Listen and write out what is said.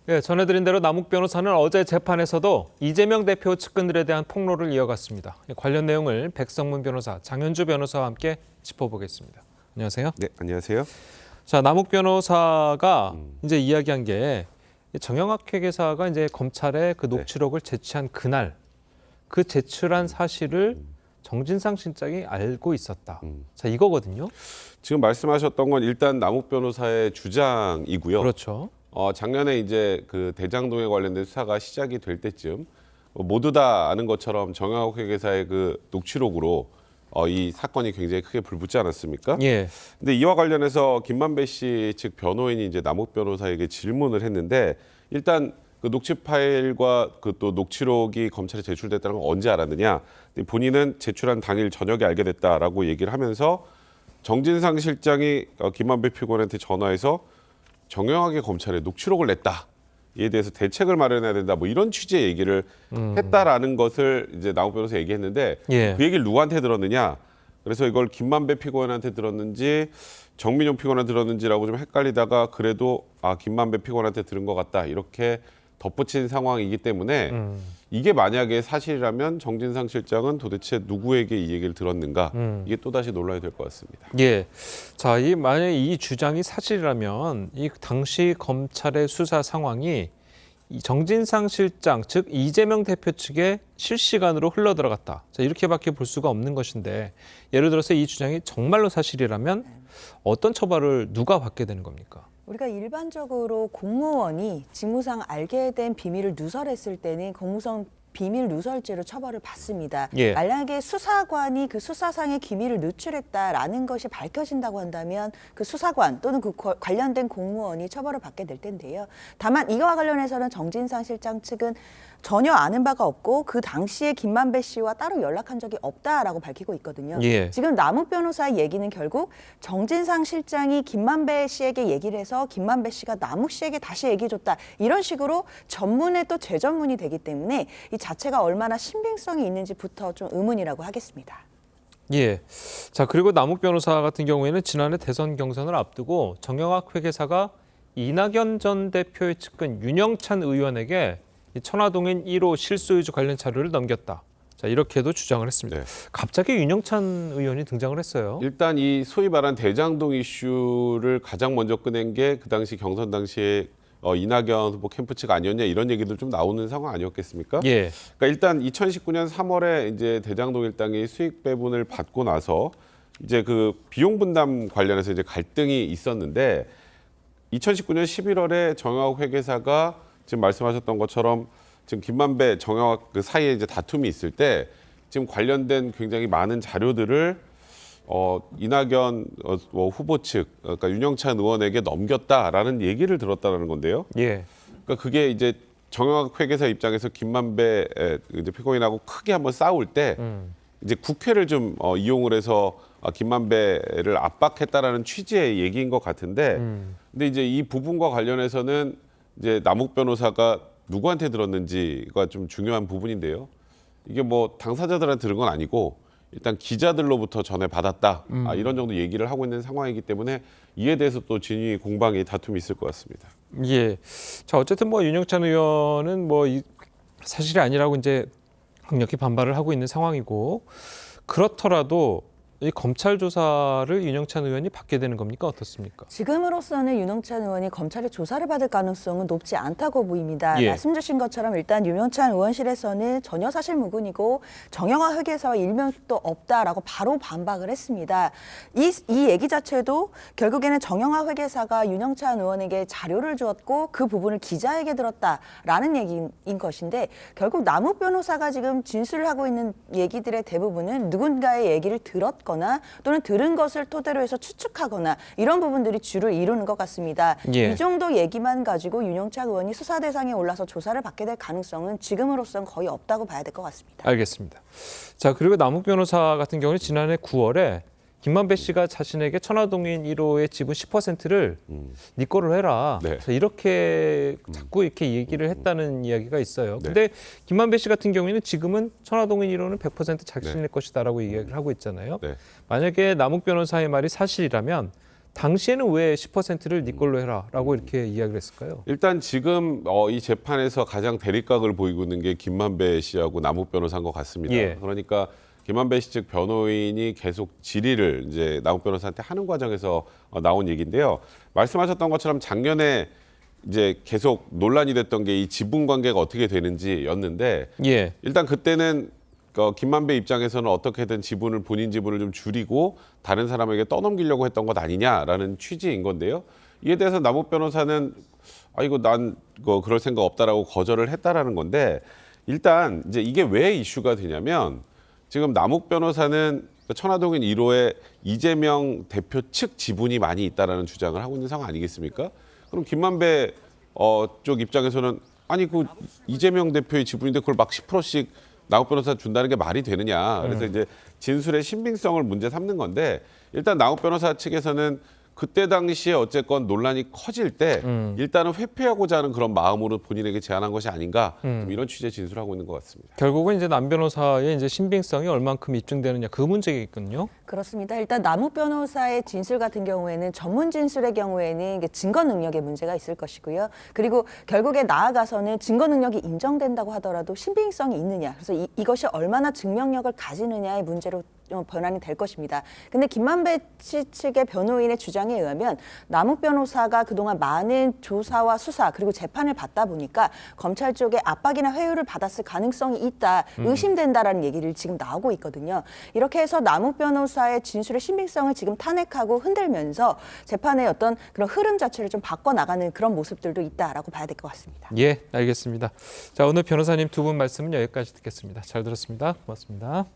예, 전해드린 대로 남욱 변호사는 어제 재판에서도 이재명 대표 측근들에 대한 폭로를 이어갔습니다. 관련 내용을 백성문 변호사, 장현주 변호사와 함께 짚어보겠습니다. 안녕하세요. 네, 안녕하세요. 자, 남욱 변호사가 이제 이야기한 게 정영학 회계사가 이제 검찰에 그 녹취록을 제출한 그날 그 제출한 사실을 정진상 실장이 알고 있었다. 자, 이거거든요. 지금 말씀하셨던 건 일단 남욱 변호사의 주장이고요. 그렇죠. 작년에 이제 그 대장동에 관련된 수사가 시작이 될 때쯤 모두 다 아는 것처럼 정영학 회계사의 그 녹취록으로 이 사건이 굉장히 크게 불붙지 않았습니까? 예. 근데 이와 관련해서 김만배 씨 측 변호인이 이제 남욱 변호사에게 질문을 했는데 일단 그 녹취 파일과 그 또 녹취록이 검찰에 제출됐다는 걸 언제 알았느냐? 본인은 제출한 당일 저녁에 알게 됐다라고 얘기를 하면서 정진상 실장이 김만배 피고인한테 전화해서 정영학의 검찰에 녹취록을 냈다. 이에 대해서 대책을 마련해야 된다. 뭐 이런 취지의 얘기를 했다라는 것을 이제 남욱 변호사 얘기했는데 예. 그 얘기를 누구한테 들었느냐? 그래서 이걸 김만배 피고인한테 들었는지 정민용 피고인한테 들었는지라고 좀 헷갈리다가 그래도 김만배 피고인한테 들은 것 같다. 이렇게 덧붙인 상황이기 때문에 이게 만약에 사실이라면 정진상 실장은 도대체 누구에게 이 얘기를 들었는가? 이게 또다시 논란이 될 것 같습니다. 예. 자, 만약에 이 주장이 사실이라면 이 당시 검찰의 수사 상황이 이 정진상 실장, 즉 이재명 대표 측에 실시간으로 흘러들어갔다. 자, 이렇게밖에 볼 수가 없는 것인데 예를 들어서 이 주장이 정말로 사실이라면 어떤 처벌을 누가 받게 되는 겁니까? 우리가 일반적으로 공무원이 직무상 알게 된 비밀을 누설했을 때는 공무원 비밀 누설죄로 처벌을 받습니다. 예. 만약에 수사관이 그 수사상의 기밀을 누출했다라는 것이 밝혀진다고 한다면 그 수사관 또는 그 관련된 공무원이 처벌을 받게 될 텐데요. 다만 이거와 관련해서는 정진상 실장 측은 전혀 아는 바가 없고 그 당시에 김만배 씨와 따로 연락한 적이 없다라고 밝히고 있거든요. 예. 지금 남욱 변호사의 얘기는 결국 정진상 실장이 김만배 씨에게 얘기를 해서 김만배 씨가 남욱 씨에게 다시 얘기해줬다. 이런 식으로 전문에 또 재전문이 되기 때문에 이 자체가 얼마나 신빙성이 있는지부터 좀 의문이라고 하겠습니다. 예. 자, 그리고 남욱 변호사 같은 경우에는 지난해 대선 경선을 앞두고 정영학 회계사가 이낙연 전 대표의 측근 윤영찬 의원에게 이 천화동인 1호 실소유주 관련 자료를 넘겼다. 자, 이렇게도 주장을 했습니다. 네. 갑자기 윤영찬 의원이 등장을 했어요. 일단 이 소위 말한 대장동 이슈를 가장 먼저 꺼낸 게 그 당시 경선 당시에 이낙연 후보 캠프 측 아니었냐 이런 얘기도 좀 나오는 상황 아니었겠습니까? 예. 그러니까 일단 2019년 3월에 이제 대장동 일당이 수익 배분을 받고 나서 이제 그 비용 분담 관련해서 이제 갈등이 있었는데 2019년 11월에 정영학 회계사가 지금 말씀하셨던 것처럼 지금 김만배, 정영학 그 사이에 이제 다툼이 있을 때 지금 관련된 굉장히 많은 자료들을 이낙연 후보 측, 그러니까 윤영찬 의원에게 넘겼다라는 얘기를 들었다라는 건데요. 예. 그러니까 그게 이제 정영학 회계사 입장에서 김만배 이제 피고인하고 크게 한번 싸울 때 이제 국회를 좀 이용을 해서 김만배를 압박했다라는 취지의 얘기인 것 같은데, 근데 이제 이 부분과 관련해서는 이제 남욱 변호사가 누구한테 들었는지가 좀 중요한 부분인데요. 이게 뭐 당사자들한테 들은 건 아니고 일단 기자들로부터 전해 받았다. 이런 정도 얘기를 하고 있는 상황이기 때문에 이에 대해서 또 진위 공방이 다툼이 있을 것 같습니다. 예. 자, 어쨌든 뭐 윤영찬 의원은 뭐 사실이 아니라고 이제 강력히 반발을 하고 있는 상황이고 그렇더라도 이 검찰 조사를 윤영찬 의원이 받게 되는 겁니까? 어떻습니까? 지금으로서는 윤영찬 의원이 검찰의 조사를 받을 가능성은 높지 않다고 보입니다. 예. 말씀 주신 것처럼 일단 윤영찬 의원실에서는 전혀 사실무근이고 정영학 회계사와 일면도 없다라고 바로 반박을 했습니다. 이 얘기 자체도 결국에는 정영학 회계사가 윤영찬 의원에게 자료를 주었고 그 부분을 기자에게 들었다라는 얘기인 것인데 결국 남욱 변호사가 지금 진술을 하고 있는 얘기들의 대부분은 누군가의 얘기를 들었거나 또는 들은 것을 토대로 해서 추측하거나 이런 부분들이 주를 이루는 것 같습니다. 예. 이 정도 얘기만 가지고 윤영찬 의원이 수사 대상에 올라서 조사를 받게 될 가능성은 지금으로서는 거의 없다고 봐야 될 것 같습니다. 알겠습니다. 자, 그리고 남욱 변호사 같은 경우는 지난해 9월에 김만배 씨가 자신에게 천화동인 1호의 지분 10%를 네 거로 해라. 네. 자, 이렇게 자꾸 이렇게 얘기를 했다는 이야기가 있어요. 네. 근데 김만배 씨 같은 경우에는 지금은 천화동인 1호는 100% 자신의 것이다라고 얘기를 하고 있잖아요. 네. 만약에 남욱 변호사의 말이 사실이라면 당시에는 왜 10%를 네 걸로 해라라고 이렇게 이야기를 했을까요? 일단 지금 이 재판에서 가장 대립각을 보이고 있는 게 김만배 씨하고 남욱 변호사인 것 같습니다. 예. 그러니까 김만배 씨 측 변호인이 계속 질의를 이제 남욱 변호사한테 하는 과정에서 나온 얘기인데요. 말씀하셨던 것처럼 작년에 이제 계속 논란이 됐던 게 이 지분 관계가 어떻게 되는지였는데 예. 일단 그때는 김만배 입장에서는 어떻게든 지분을 본인 지분을 좀 줄이고 다른 사람에게 떠넘기려고 했던 것 아니냐라는 취지인 건데요. 이에 대해서 남욱 변호사는 이거 난 그럴 생각 없다라고 거절을 했다라는 건데 일단 이제 이게 왜 이슈가 되냐면 지금 남욱 변호사는 천화동인 1호에 이재명 대표 측 지분이 많이 있다라는 주장을 하고 있는 상황 아니겠습니까? 그럼 김만배 쪽 입장에서는 아니 그 이재명 대표의 지분인데 그걸 막 10%씩 남욱 변호사 준다는 게 말이 되느냐. 그래서 이제 진술의 신빙성을 문제 삼는 건데 일단 남욱 변호사 측에서는 그때 당시에 어쨌건 논란이 커질 때 일단은 회피하고자 하는 그런 마음으로 본인에게 제안한 것이 아닌가 좀 이런 취지의 진술하고 있는 것 같습니다. 결국은 이제 남 변호사의 이제 신빙성이 얼만큼 입증되느냐 그 문제겠군요. 그렇습니다. 일단 남욱 변호사의 진술 같은 경우에는 전문 진술의 경우에는 이게 증거 능력에 문제가 있을 것이고요. 그리고 결국에 나아가서는 증거 능력이 인정된다고 하더라도 신빙성이 있느냐. 그래서 이것이 얼마나 증명력을 가지느냐의 문제로 변환이 될 것입니다. 근데 김만배 씨 측의 변호인의 주장에 의하면 남욱 변호사가 그동안 많은 조사와 수사 그리고 재판을 받다 보니까 검찰 쪽에 압박이나 회유를 받았을 가능성이 있다, 의심된다라는 얘기를 지금 나오고 있거든요. 이렇게 해서 남욱 변호사의 진술의 신빙성을 지금 탄핵하고 흔들면서 재판의 어떤 그런 흐름 자체를 좀 바꿔나가는 그런 모습들도 있다라고 봐야 될 것 같습니다. 예, 알겠습니다. 자, 오늘 변호사님 두 분 말씀은 여기까지 듣겠습니다. 잘 들었습니다. 고맙습니다.